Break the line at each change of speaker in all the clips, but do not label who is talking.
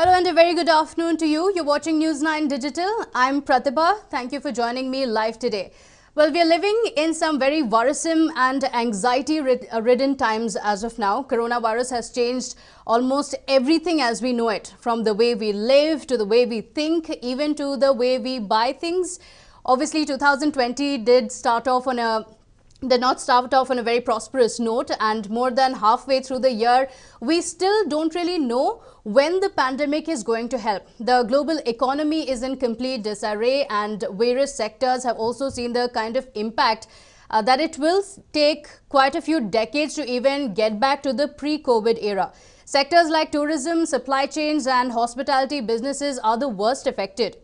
Hello and a very good afternoon to you. You're watching News 9 Digital. I'm Pratibha. Thank you for joining me live today. Well, we are living in some very worrisome and anxiety-ridden times as of now. Coronavirus has changed almost everything as we know it, from the way we live to the way we think, even to the way we buy things. Obviously, 2020 did not start off on a very prosperous note, and more than halfway through the year, we still don't really know when the pandemic is going to help. The global economy is in complete disarray, and various sectors have also seen the kind of impact that it will take quite a few decades to even get back to the pre-COVID era. Sectors like tourism, supply chains and hospitality businesses are the worst affected.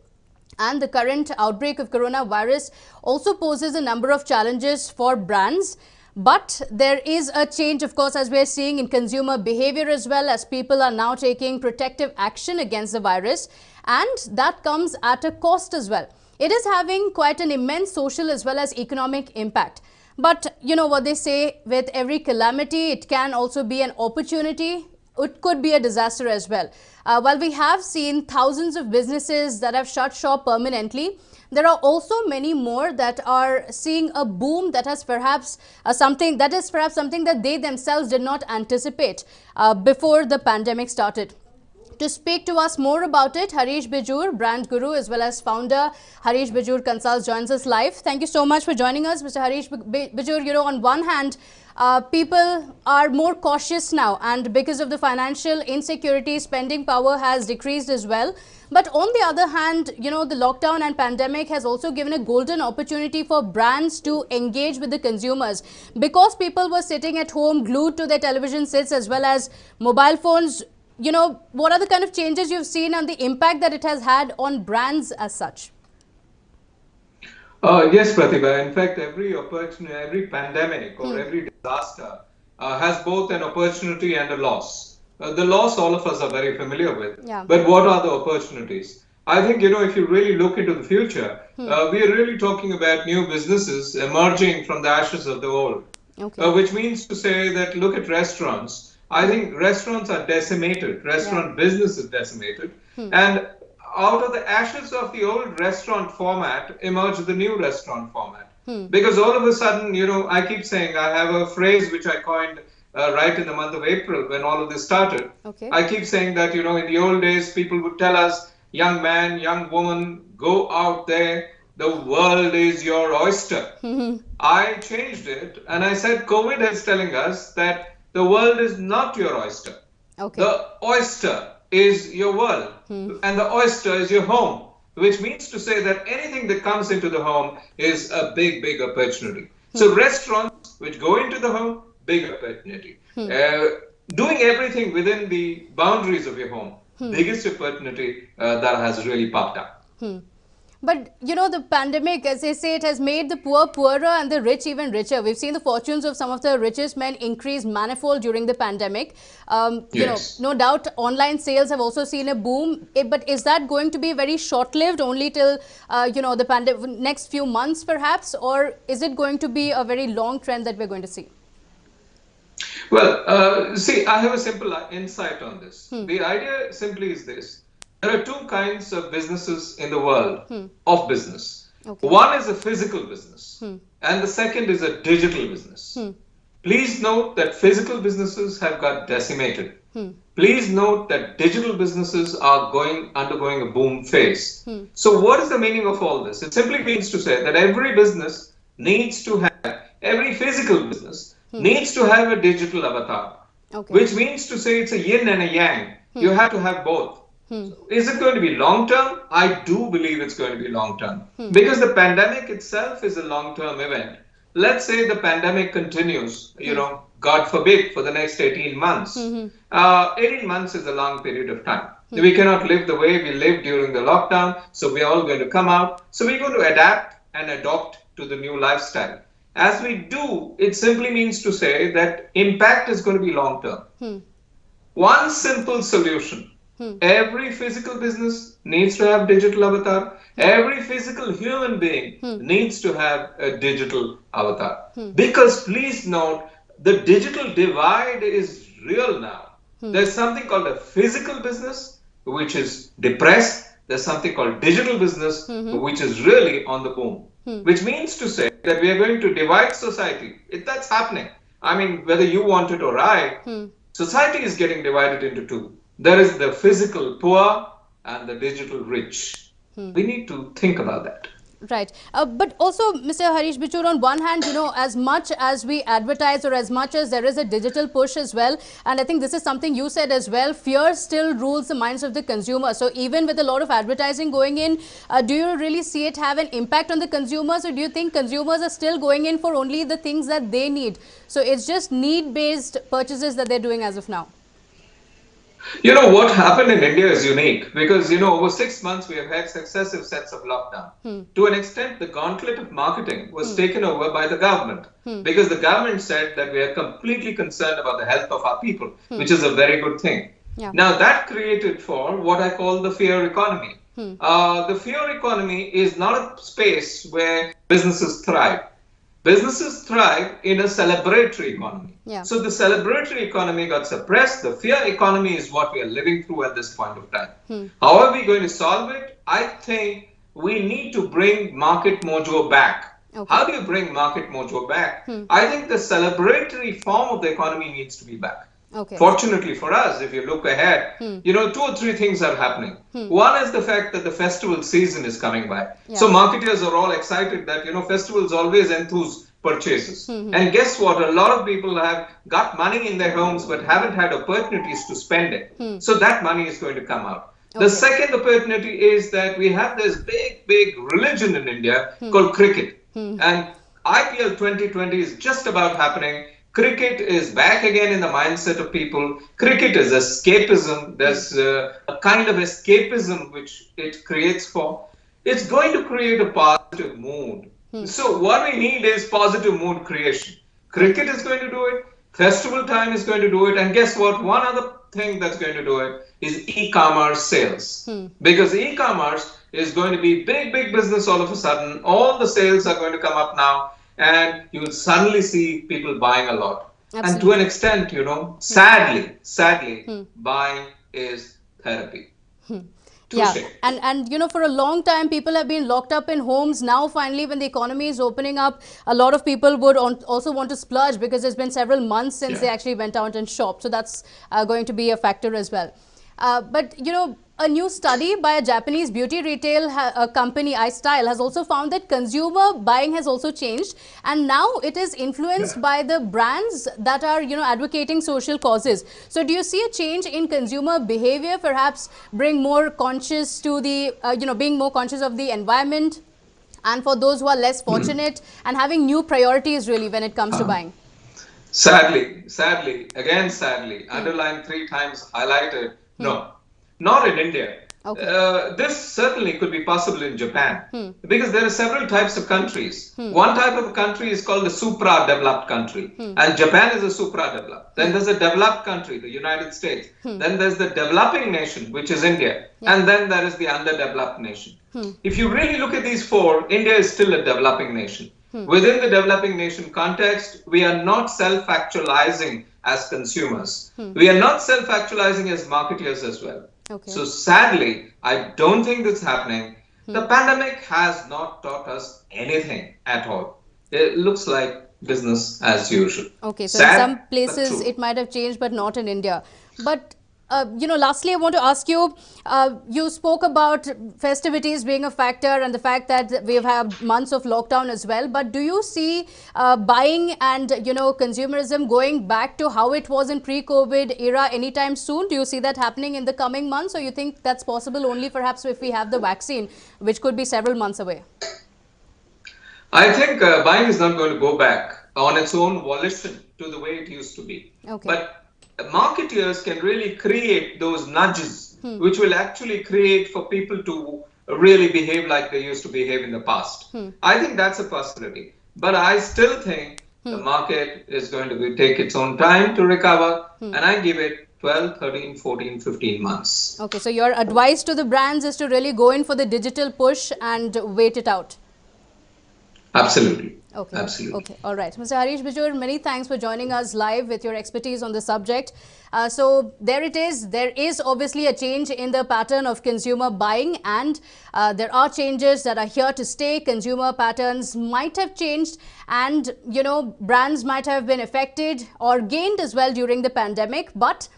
And the current outbreak of coronavirus also poses a number of challenges for brands. But there is a change, of course, as we're seeing in consumer behavior as well, as people are now taking protective action against the virus. And that comes at a cost as well. It is having quite an immense social as well as economic impact. But you know what they say, with every calamity, it can also be an opportunity. It could be a disaster as well. While we have seen thousands of businesses that have shut shop permanently, there are also many more that are seeing a boom that is perhaps something that they themselves did not anticipate before the pandemic started. To speak to us more about it, Harish Bijoor, brand guru as well as founder, Harish Bijoor Consults, joins us live. Thank you so much for joining us, Mr. Harish Bijoor. You know, on one hand, people are more cautious now, and because of the financial insecurity, spending power has decreased as well. But on the other hand, you know, the lockdown and pandemic has also given a golden opportunity for brands to engage with the consumers, because people were sitting at home glued to their television sets as well as mobile phones. You know, what are the kind of changes you've seen and the impact that it has had on brands as such?
Yes, Pratibha. In fact, every opportunity, every pandemic or every disaster has both an opportunity and a loss. The loss all of us are very familiar with.
Yeah.
But what are the opportunities? I think, you know, if you really look into the future, we are really talking about new businesses emerging from the ashes of the old.
Okay.
Which means to say that, look at restaurants. I think restaurants are decimated. Restaurant business is decimated. And out of the ashes of the old restaurant format emerged the new restaurant format. Because all of a sudden, you know, I keep saying, I have a phrase which I coined right in the month of April when all of this started.
Okay.
I keep saying that, you know, in the old days, people would tell us, young man, young woman, go out there. The world is your oyster. I changed it and I said, COVID is telling us that the world is not your oyster.
Okay.
The oyster is your world, and the oyster is your home, which means to say that anything that comes into the home is a big, big opportunity. So restaurants which go into the home, big opportunity. Doing everything within the boundaries of your home, biggest opportunity that has really popped up.
But, you know, the pandemic, as they say, it has made the poor poorer and the rich even richer. We've seen the fortunes of some of the richest men increase manifold during the pandemic. You know, no doubt online sales have also seen a boom. But is that going to be very short-lived, only till, you know, the next few months perhaps? Or is it going to be a very long trend that we're going to see?
Well, see, I have a simple insight on this. The idea simply is this. There are two kinds of businesses in the world of business. Okay. One is a physical business and the second is a digital business. Please note that physical businesses have got decimated. Please note that digital businesses are undergoing a boom phase. So what is the meaning of all this? It simply means to say that every business needs to have, every physical business needs to have a digital avatar. Okay. Which means to say it's a yin and a yang. You have to have both. So is it going to be long term? I do believe it's going to be long term because the pandemic itself is a long term event. Let's say the pandemic continues, you know, God forbid, for the next 18 months. 18 months is a long period of time. We cannot live the way we lived during the lockdown. So we are all going to come out. So we're going to adapt and adopt to the new lifestyle. As we do, it simply means to say that impact is going to be long term. One simple solution. Every physical business needs to have digital avatar. Every physical human being needs to have a digital avatar. Because please note, the digital divide is real now. There's something called a physical business which is depressed. There's something called digital business, which is really on the boom. Which means to say that we are going to divide society. That's happening. I mean, whether you want it or I, society is getting divided into two. There is the physical poor and the digital rich. We need to think about that.
Right. But also, Mr. Harish Bijoor, on one hand, as much as we advertise or as much as there is a digital push as well, and I think this is something you said as well, fear still rules the minds of the consumer. So even with a lot of advertising going in, do you really see it have an impact on the consumers, or do you think consumers are still going in for only the things that they need? So it's just need-based purchases that they're doing as of now.
What happened in India is unique because, over 6 months we have had successive sets of lockdown. To an extent, the gauntlet of marketing was taken over by the government because the government said that we are completely concerned about the health of our people, which is a very good thing.
Yeah.
Now, that created for what I call the fear economy. The fear economy is not a space where businesses thrive. Businesses thrive in a celebratory economy.
Yeah.
So the celebratory economy got suppressed. The fear economy is what we are living through at this point of time. How are we going to solve it? I think we need to bring market mojo back.
Okay.
How do you bring market mojo back? I think the celebratory form of the economy needs to be back.
Okay.
Fortunately for us, if you look ahead, 2 or 3 things are happening. One is the fact that the festival season is coming by.
Yeah.
So marketers are all excited that, festivals always enthuse purchases. And guess what? A lot of people have got money in their homes but haven't had opportunities to spend it. So that money is going to come out.
Okay.
The second opportunity is that we have this big religion in India called cricket. And IPL 2020 is just about happening. Cricket is back again in the mindset of people. Cricket is escapism. There's a kind of escapism which it creates for. It's going to create a positive mood. So what we need is positive mood creation. Cricket is going to do it. Festival time is going to do it. And guess what? One other thing that's going to do it is e-commerce sales. Because e-commerce is going to be big business all of a sudden. All the sales are going to come up now. And you will suddenly see people buying a lot.
Absolutely.
And to an extent, sadly, buying is therapy.
Yeah, and for a long time, people have been locked up in homes. Now, finally, when the economy is opening up, a lot of people would also want to splurge because it's been several months since they actually went out and shopped. So that's going to be a factor as well. But, a new study by a Japanese beauty retail company, iStyle, has also found that consumer buying has also changed. And now it is influenced by the brands that are, advocating social causes. So do you see a change in consumer behavior, perhaps bring more conscious to the, being more conscious of the environment? And for those who are less fortunate and having new priorities really when it comes to buying?
Sadly, underlined 3 times, highlighted, no. Not in India.
Okay.
This certainly could be possible in Japan because there are several types of countries. One type of country is called the supra-developed country, and Japan is a supra-developed. Then there's a developed country, the United States. Then there's the developing nation, which is India, and then there is the underdeveloped nation. If you really look at these 4, India is still a developing nation. Within the developing nation context, we are not self-actualizing as consumers. We are not self-actualizing as marketers as well.
Okay.
So sadly, I don't think this is happening. The pandemic has not taught us anything at all. It looks like business as usual.
Okay, so
Sad,
in some places it might have changed, but not in India. But lastly, I want to ask you, you spoke about festivities being a factor and the fact that we've had months of lockdown as well. But do you see buying and, consumerism going back to how it was in pre-COVID era anytime soon? Do you see that happening in the coming months, or you think that's possible only perhaps if we have the vaccine, which could be several months away?
I think buying is not going to go back on its own volition to the way it used to be.
Okay.
But marketers can really create those nudges, which will actually create for people to really behave like they used to behave in the past. I think that's a possibility. But I still think the market is going to take its own time to recover, and I give it 12, 13, 14, 15 months.
Okay, so your advice to the brands is to really go in for the digital push and wait it out.
Absolutely.
Okay.
Absolutely.
Okay. All right. Mr. Harish Bijoor, many thanks for joining us live with your expertise on the subject. So there it is. There is obviously a change in the pattern of consumer buying, and there are changes that are here to stay. Consumer patterns might have changed, and brands might have been affected or gained as well during the pandemic, but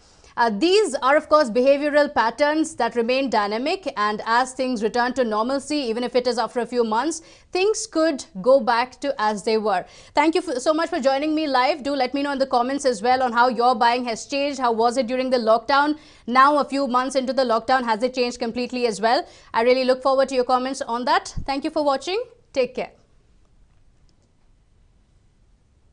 these are, of course, behavioral patterns that remain dynamic, and as things return to normalcy, even if it is after a few months, things could go back to as they were. Thank you so much for joining me live. Do let me know in the comments as well on how your buying has changed. How was it during the lockdown? Now, a few months into the lockdown, has it changed completely as well? I really look forward to your comments on that. Thank you for watching. Take care.